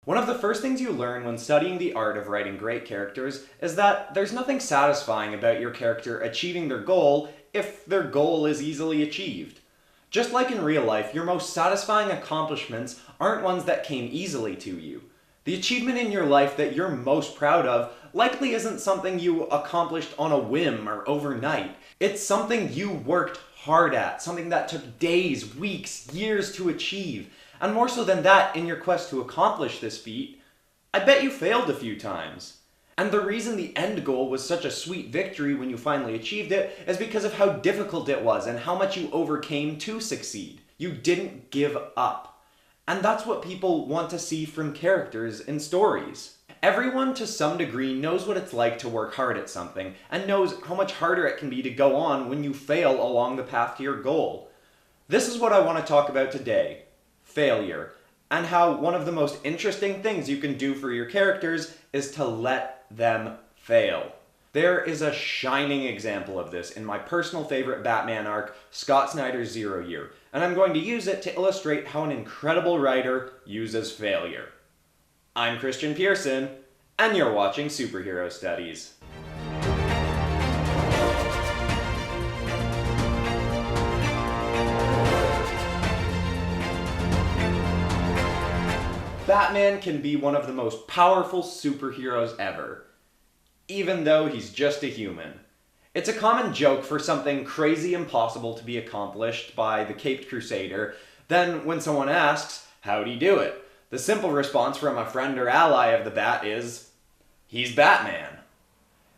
One of the first things you learn when studying the art of writing great characters is that there's nothing satisfying about your character achieving their goal if their goal is easily achieved. Just like in real life, your most satisfying accomplishments aren't ones that came easily to you. The achievement in your life that you're most proud of likely isn't something you accomplished on a whim or overnight. It's something you worked hard at, something that took days, weeks, years to achieve. And more so than that, in your quest to accomplish this feat, I bet you failed a few times. And the reason the end goal was such a sweet victory when you finally achieved it is because of how difficult it was and how much you overcame to succeed. You didn't give up. And that's what people want to see from characters in stories. Everyone to some degree knows what it's like to work hard at something and knows how much harder it can be to go on when you fail along the path to your goal. This is what I want to talk about today. Failure, and how one of the most interesting things you can do for your characters is to let them fail. There is a shining example of this in my personal favorite Batman arc, Scott Snyder's 0 Year, and I'm going to use it to illustrate how an incredible writer uses failure. I'm Christian Pearson, and you're watching Superhero Studies. Batman can be one of the most powerful superheroes ever, even though he's just a human. It's a common joke for something crazy impossible to be accomplished by the Caped Crusader. Then when someone asks, how'd he do it? The simple response from a friend or ally of the Bat is, he's Batman.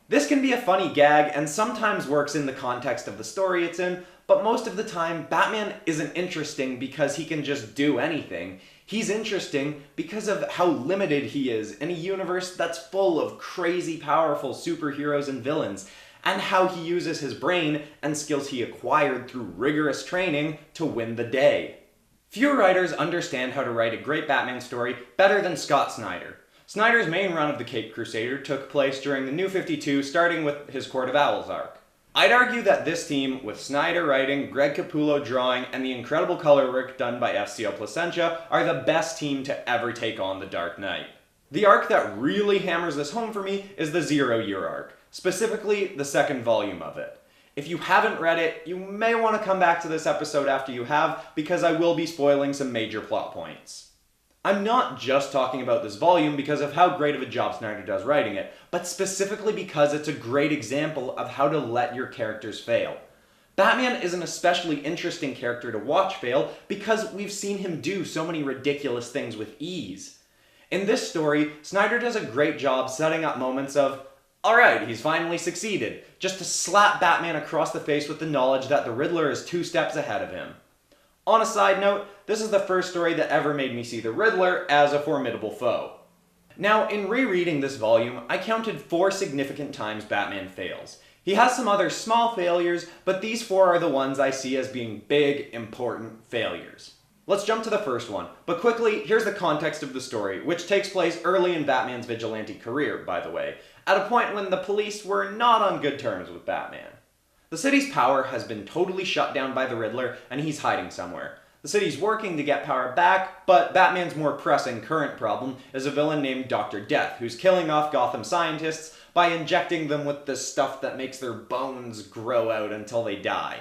This can be a funny gag and sometimes works in the context of the story it's in, but most of the time, Batman isn't interesting because he can just do anything. He's interesting because of how limited he is in a universe that's full of crazy powerful superheroes and villains, and how he uses his brain and skills he acquired through rigorous training to win the day. Few writers understand how to write a great Batman story better than Scott Snyder. Snyder's main run of the Caped Crusader took place during the New 52, starting with his Court of Owls arc. I'd argue that this team, with Snyder writing, Greg Capullo drawing, and the incredible color work done by FCO Placentia, are the best team to ever take on the Dark Knight. The arc that really hammers this home for me is the 0 Year arc, specifically the second volume of it. If you haven't read it, you may want to come back to this episode after you have, because I will be spoiling some major plot points. I'm not just talking about this volume because of how great of a job Snyder does writing it, but specifically because it's a great example of how to let your characters fail. Batman is an especially interesting character to watch fail because we've seen him do so many ridiculous things with ease. In this story, Snyder does a great job setting up moments of, alright, he's finally succeeded, just to slap Batman across the face with the knowledge that the Riddler is 2 steps ahead of him. On a side note, this is the first story that ever made me see the Riddler as a formidable foe. Now, in rereading this volume, I counted 4 significant times Batman fails. He has some other small failures, but these 4 are the ones I see as being big, important failures. Let's jump to the first one, but quickly, here's the context of the story, which takes place early in Batman's vigilante career, by the way, at a point when the police were not on good terms with Batman. The city's power has been totally shut down by the Riddler, and he's hiding somewhere. The city's working to get power back, but Batman's more pressing current problem is a villain named Dr. Death, who's killing off Gotham scientists by injecting them with this stuff that makes their bones grow out until they die.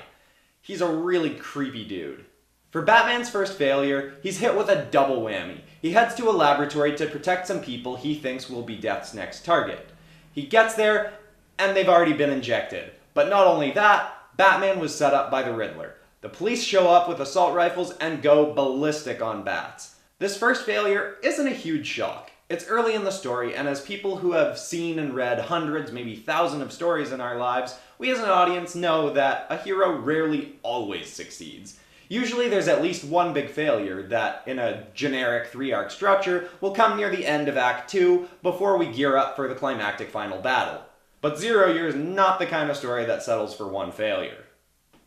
He's a really creepy dude. For Batman's first failure, he's hit with a double whammy. He heads to a laboratory to protect some people he thinks will be Death's next target. He gets there, and they've already been injected. But not only that, Batman was set up by the Riddler. The police show up with assault rifles and go ballistic on Bats. This first failure isn't a huge shock. It's early in the story, and as people who have seen and read hundreds, maybe thousands of stories in our lives, we as an audience know that a hero rarely always succeeds. Usually there's at least one big failure that, in a generic 3-arc structure, will come near the end of Act 2 before we gear up for the climactic final battle. But 0 Year is not the kind of story that settles for one failure.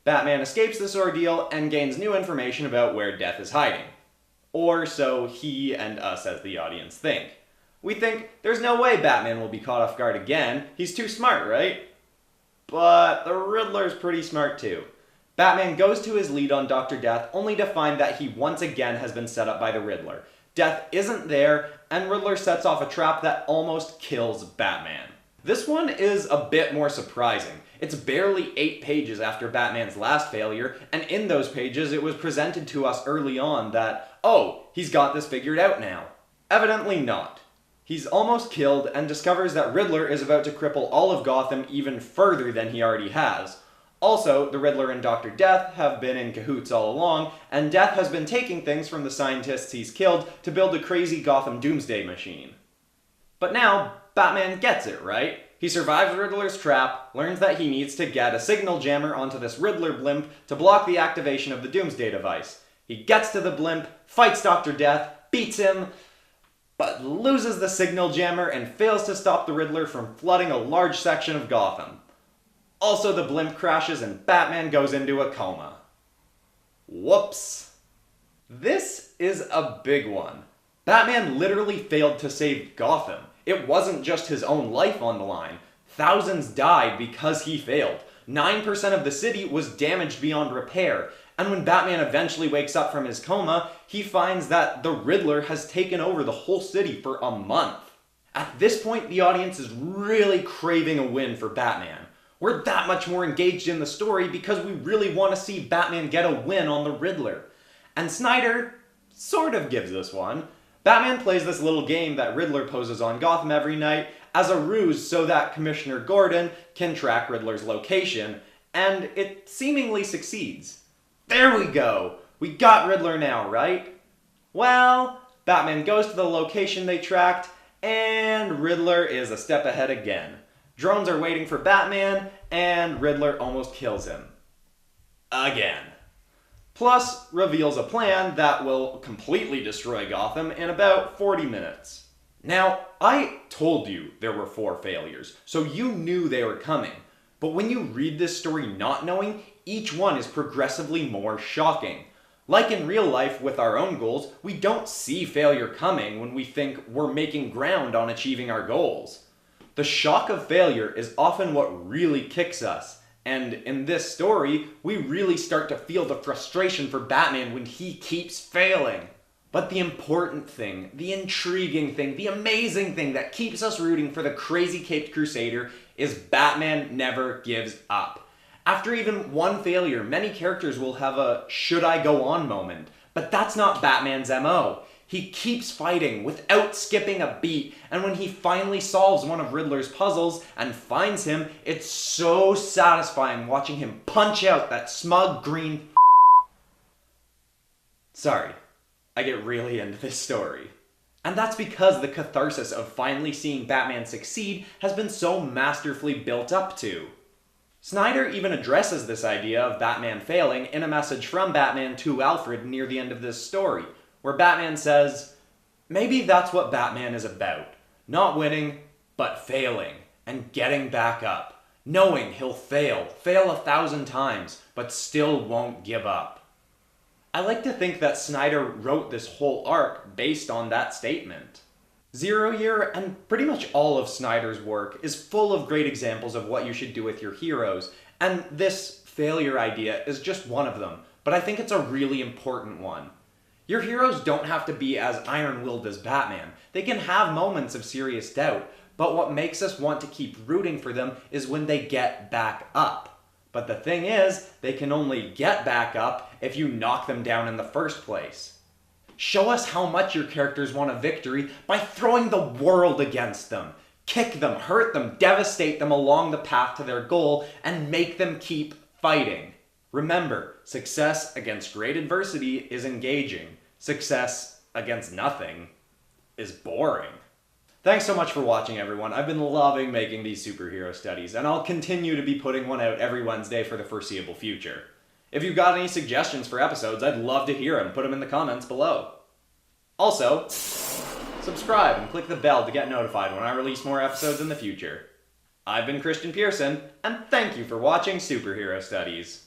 Batman escapes this ordeal and gains new information about where Death is hiding. Or so he and us as the audience think. We think, there's no way Batman will be caught off guard again, he's too smart, right? But the Riddler's pretty smart too. Batman goes to his lead on Dr. Death only to find that he once again has been set up by the Riddler. Death isn't there, and Riddler sets off a trap that almost kills Batman. This one is a bit more surprising. It's barely 8 pages after Batman's last failure, and in those pages it was presented to us early on that, oh, he's got this figured out now. Evidently not. He's almost killed and discovers that Riddler is about to cripple all of Gotham even further than he already has. Also, the Riddler and Dr. Death have been in cahoots all along, and Death has been taking things from the scientists he's killed to build a crazy Gotham doomsday machine. But now, Batman gets it, right? He survives Riddler's trap, learns that he needs to get a signal jammer onto this Riddler blimp to block the activation of the doomsday device. He gets to the blimp, fights Dr. Death, beats him, but loses the signal jammer and fails to stop the Riddler from flooding a large section of Gotham. Also, the blimp crashes and Batman goes into a coma. Whoops. This is a big one. Batman literally failed to save Gotham. It wasn't just his own life on the line. Thousands died because he failed. 9% of the city was damaged beyond repair. And when Batman eventually wakes up from his coma, he finds that the Riddler has taken over the whole city for a month. At this point, the audience is really craving a win for Batman. We're that much more engaged in the story because we really want to see Batman get a win on the Riddler. And Snyder sort of gives us one. Batman plays this little game that Riddler poses on Gotham every night as a ruse so that Commissioner Gordon can track Riddler's location, and it seemingly succeeds. There we go! We got Riddler now, right? Well, Batman goes to the location they tracked, and Riddler is a step ahead again. Drones are waiting for Batman, and Riddler almost kills him. Again. Plus, reveals a plan that will completely destroy Gotham in about 40 minutes. Now, I told you there were 4 failures, so you knew they were coming. But when you read this story not knowing, each one is progressively more shocking. Like in real life with our own goals, we don't see failure coming when we think we're making ground on achieving our goals. The shock of failure is often what really kicks us. And in this story, we really start to feel the frustration for Batman when he keeps failing. But the important thing, the intriguing thing, the amazing thing that keeps us rooting for the crazy caped crusader is Batman never gives up. After even one failure, many characters will have a should I go on moment. But that's not Batman's MO. He keeps fighting without skipping a beat, and when he finally solves one of Riddler's puzzles and finds him, it's so satisfying watching him punch out that smug green Sorry, I get really into this story. And that's because the catharsis of finally seeing Batman succeed has been so masterfully built up to. Snyder even addresses this idea of Batman failing in a message from Batman to Alfred near the end of this story, where Batman says, maybe that's what Batman is about. Not winning, but failing, and getting back up. Knowing he'll fail 1,000 times, but still won't give up. I like to think that Snyder wrote this whole arc based on that statement. Zero Year, and pretty much all of Snyder's work, is full of great examples of what you should do with your heroes, and this failure idea is just one of them, but I think it's a really important one. Your heroes don't have to be as iron-willed as Batman. They can have moments of serious doubt, but what makes us want to keep rooting for them is when they get back up. But the thing is, they can only get back up if you knock them down in the first place. Show us how much your characters want a victory by throwing the world against them. Kick them, hurt them, devastate them along the path to their goal, and make them keep fighting. Remember, success against great adversity is engaging. Success against nothing is boring. Thanks so much for watching, everyone. I've been loving making these superhero studies, and I'll continue to be putting one out every Wednesday for the foreseeable future. If you've got any suggestions for episodes, I'd love to hear them. Put them in the comments below. Also, subscribe and click the bell to get notified when I release more episodes in the future. I've been Christian Pearson, and thank you for watching Superhero Studies.